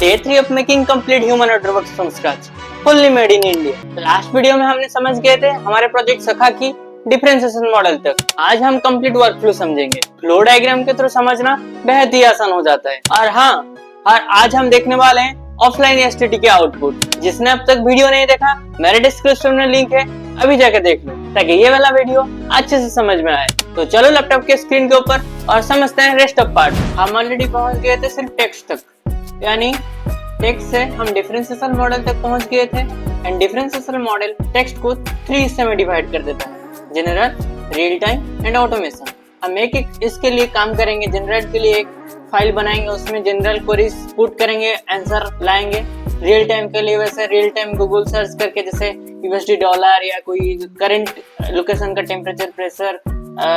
Day 3 of making complete human networks from scratch, fully made in India. Last video में हमने समझ गए थे हमारे प्रोजेक्ट सखा की डिफरेंशिएशन मॉडल तक। आज हम कंप्लीट वर्कफ्लो समझेंगे। फ्लो डायग्राम के थ्रू समझना बेहद ही आसान हो जाता है। और आज हम देखने वाले हैं ऑफलाइन एसटीटी के आउटपुट। जिसने अब तक वीडियो नहीं देखा, मेरे डिस्क्रिप्शन में लिंक है, अभी जाके देख लो ताकि ये वाला वीडियो अच्छे से समझ में आए। तो चलो लैपटॉप के स्क्रीन के ऊपर और समझते हैं रेस्ट ऑफ पार्ट। हम ऑलरेडी पहुंच गए थे सिर्फ टेक्स्ट तक, यानी टेक्स्ट से हम डिफरेंशिएशन मॉडल तक पहुंच गए थे। एंड डिफरेंशिएशन मॉडल टेक्स्ट को 3 हिस्से में डिवाइड कर देता है: general, real time and automation. हम एक इसके लिए काम करेंगे। जनरल के लिए एक फाइल बनाएंगे, उसमें जनरल क्वेरीज पुट करेंगे, आंसर लाएंगे। रियल टाइम के लिए वैसे रियल टाइम गूगल सर्च करके जैसे यूएसडी डॉलर या कोई करंट लोकेशन का temperature, pressure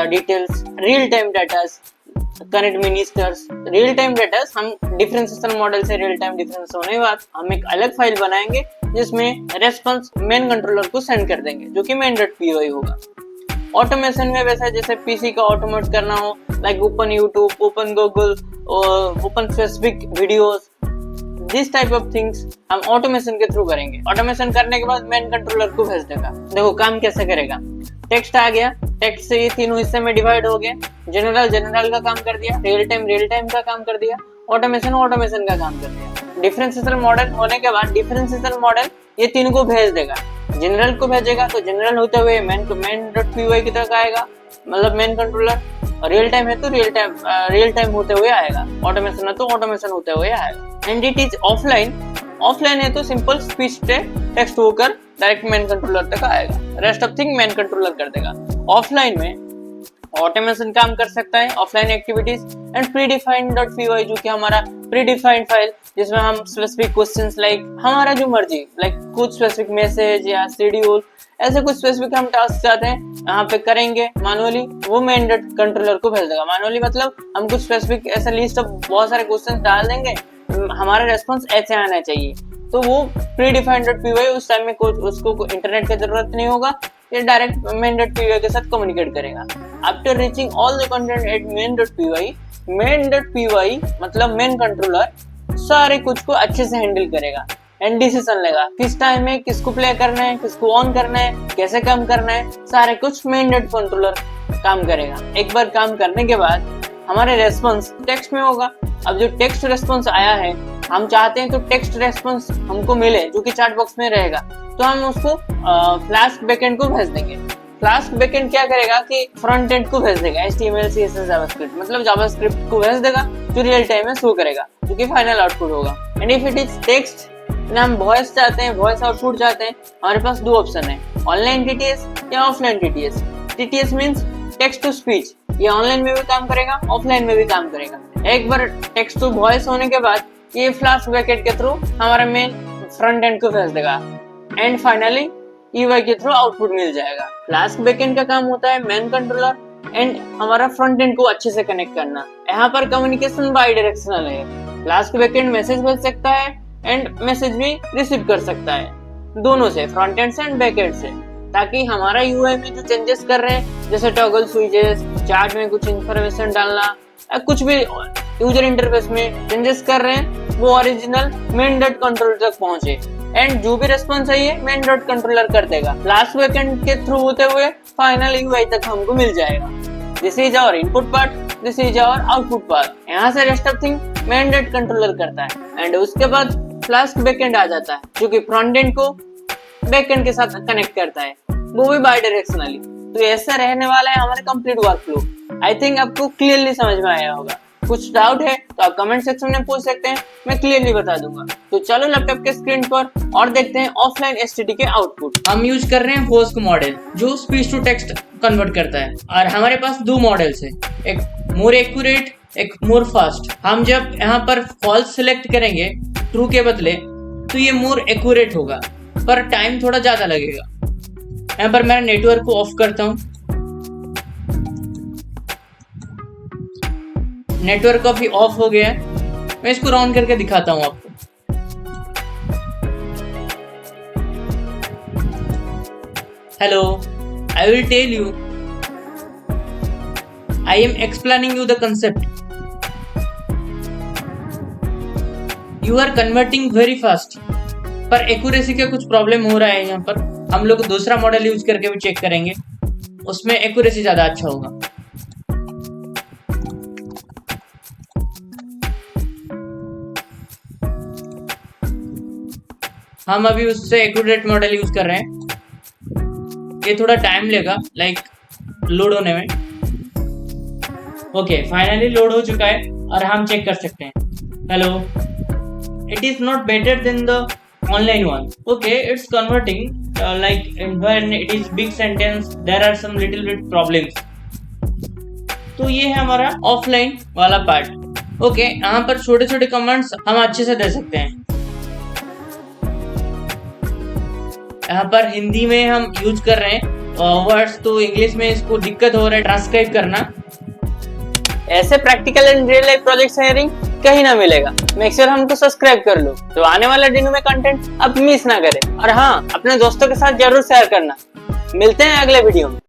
details, real time data, current ministers, real time data हम डिफरेंशिएशन मॉडल से रियल टाइम डिफरेंस होने के बाद हम एक अलग फाइल बनाएंगे जिसमें रेस्पॉन्स मेन कंट्रोलर को सेंड कर देंगे, जो कि main.py होगा। ऑटोमेशन में वैसे जैसे पीसी का ऑटोमेट करना हो, like open YouTube, open Google, open specific videos, this type of things हम ऑटोमेशन के थ्रू करेंगे। ऑटोमेशन करने के बाद मेन कंट्रोलर को भेज देगा। देखो काम कैसे करेगा। टेक्स्ट आ गया, टेक्स्ट से ये तीनों हिस्से में डिवाइड हो गए। जनरल का काम कर दिया, रियल टाइम का काम कर दिया, ऑटोमेशन का काम कर दिया। डिफरेंशिएशन मॉडल होने के बाद डिफरेंशिएशन मॉडल ये तीनों को भेज देगा। जनरल को भेजेगा तो जनरल होते हुए main.py की तरफ आएगा, मतलब मेन कंट्रोलर। रियल टाइम है तो रियल टाइम होते हुए आएगा, ऑटोमेशन है तो ऑटोमेशन होते हुए आएगा। एंड इट इज ऑफलाइन है तो सिंपल स्पीच से टेक्स्ट होकर डायरेक्ट मेन कंट्रोलर तक आएगा। Rest of thing main controller कर देगा। ऑफलाइन में ऑटोमेशन काम कर सकता है, ऑफलाइन एक्टिविटीज। एंड predefined.py जो कि हमारा प्रीडिफाइंड फाइल, जिसमें हम स्पेसिफिक क्वेश्चंस लाइक हमारा जो मर्जी, लाइक कुछ स्पेसिफिक मैसेज या शेड्यूल, ऐसे कुछ स्पेसिफिक हम टास्क चाहते हैं यहाँ पे करेंगे मैनुअली, वो मेन कंट्रोलर को भेज देगा। मैनुअली मतलब हम कुछ स्पेसिफिक ऐसा लिस्ट ऑफ बहुत सारे क्वेश्चंस डाल देंगे, हमारा रेस्पॉन्स ऐसे आना चाहिए, तो वो predefined.py उस टाइम में उसको इंटरनेट की जरूरत नहीं होगा, ये डायरेक्ट main.py के साथ कम्युनिकेट करेगा। After reaching all the content eight main.py मतलब मेन कंट्रोलर सारे कुछ को अच्छे से हैंडल करेगा एंड डिसीजन लेगा किस टाइम में किसको प्ले करना है, किसको ऑन करना है, कैसे काम करना है, सारे कुछ मेन कंट्रोलर काम करेगा। एक बार काम करने के बाद हमारे रेस्पॉन्स टेक्स्ट में होगा। अब जो टेक्स्ट रेस्पॉन्स आया है, हम चाहते हैं तो टेक्स्ट रेस्पॉन्स हमको मिले जो कि चैट बॉक्स में रहेगा, तो हम उसको फ्लास्क बैकएंड को भेज देंगे। फ्लास्क बैकएंड क्या करेगा कि फ्रंट एंड को भेज देगा, HTML CSS जावास्क्रिप्ट, मतलब जावास्क्रिप्ट को भेज देगा जो रियल टाइम में शो करेगा, जो कि फाइनल आउटपुट होगा। And if it is text, हम वॉइस चाहते हैं, वॉइस आउटपुट चाहते हैं, हमारे पास 2 ऑप्शन है, ऑनलाइन TTS या offline TTS। TTS means text to speech, ये ऑनलाइन में भी काम करेगा, ऑफलाइन में भी काम करेगा। एक बार टेक्स्ट टू वॉइस होने के बाद ये फ्लास्क बैकएंड के थ्रू हमारा मेन फ्रंट एंड को भेज देगा एंड फाइनली UI के थ्रू आउटपुट मिल जाएगा। फ्लास्क बैकएंड का काम होता है मेन कंट्रोलर एंड हमारा फ्रंट एंड को अच्छे से कनेक्ट करना। यहाँ पर कम्युनिकेशन बाई डायरेक्शनल है। फ्लास्क बैकएंड मैसेज भेज सकता है एंड मैसेज भी रिसीव कर सकता है, दोनों से, फ्रंट एंड से एंड बैक एंड से, ताकि हमारा UI में जो चेंजेस कर रहे हैं, जैसे टॉगल स्विचेस, चार्ट में कुछ इंफॉर्मेशन डालना, कुछ भी यूजर इंटरफेस में चेंजेस कर रहे हैं, वो ओरिजिनल मेन डॉट कंट्रोलर तक पहुंचे एंड जो भी रेस्पॉन्स चाहिए मेन डॉट कंट्रोलर कर देगा। फ्लास्क बैकएंड के थ्रू होते हुए फाइनल UI तक हमको मिल जाएगा। This is our input part, this is our output part. यहाँ से rest of thing main dot controller करता है एंड उसके बाद फ्लास्क बैकएंड आ जाता है, जो कि फ्रंट एंड को बैकएंड के साथ कनेक्ट करता है, वो भी बाई डायरेक्शनली। तो ऐसा रहने वाला है हमारा कंप्लीट वर्कफ्लो। आई थिंक आपको क्लियरली समझ में आया होगा। कुछ डाउट है तो आप कमेंट सेक्शन में पूछ सकते हैं, मैं क्लियरली बता दूंगा। तो चलो लैपटॉप के स्क्रीन पर और देखते हैं ऑफलाइन एसटीटी के आउटपुट। हम यूज कर रहे हैं होस्क मॉडल, जो स्पीच टू टेक्स्ट कन्वर्ट करता है, और हमारे पास 2 मॉडल्स है, एक मोर एक्यूरेट, एक मोर फास्ट। हम जब यहाँ पर फॉल्स सिलेक्ट करेंगे ट्रू के बदले, तो ये मोर एक्यूरेट होगा, पर टाइम थोड़ा ज्यादा लगेगा। यहाँ पर मेरा नेटवर्क को ऑफ करता हूँ। नेटवर्क अभी ऑफ हो गया है, मैं इसको ऑन करके दिखाता हूँ आपको। Hello, I will tell you, I am explaining you the concept. You are converting very fast, पर एक्यूरेसी का कुछ प्रॉब्लम हो रहा है यहाँ पर। हम लोग दूसरा मॉडल यूज करके भी चेक करेंगे, उसमें एक्यूरेसी ज्यादा अच्छा होगा। हम अभी उससे एक्यूरेट मॉडल यूज कर रहे हैं, ये थोड़ा टाइम लेगा लाइक लोड होने में। ओके, फाइनली लोड हो चुका है और हम चेक कर सकते हैं। Hello, it is not better than the online one. Okay, it's converting like when it is big sentence there are some little bit problems. तो ये है हमारा ऑफलाइन वाला पार्ट। ओके, यहाँ पर छोटे छोटे कमांड्स हम अच्छे से दे सकते हैं। यहाँ पर हिंदी में हम यूज कर रहे हैं वर्ड्स, तो इंग्लिश में इसको दिक्कत हो रहा है ट्रांसक्राइब करना। ऐसे practical and real life project sharing कहीं ना मिलेगा। मेक श्योर हमको सब्सक्राइब कर लो तो आने वाला दिनों में कंटेंट अब मिस ना करें। और हाँ, अपने दोस्तों के साथ जरूर शेयर करना। मिलते हैं अगले वीडियो में।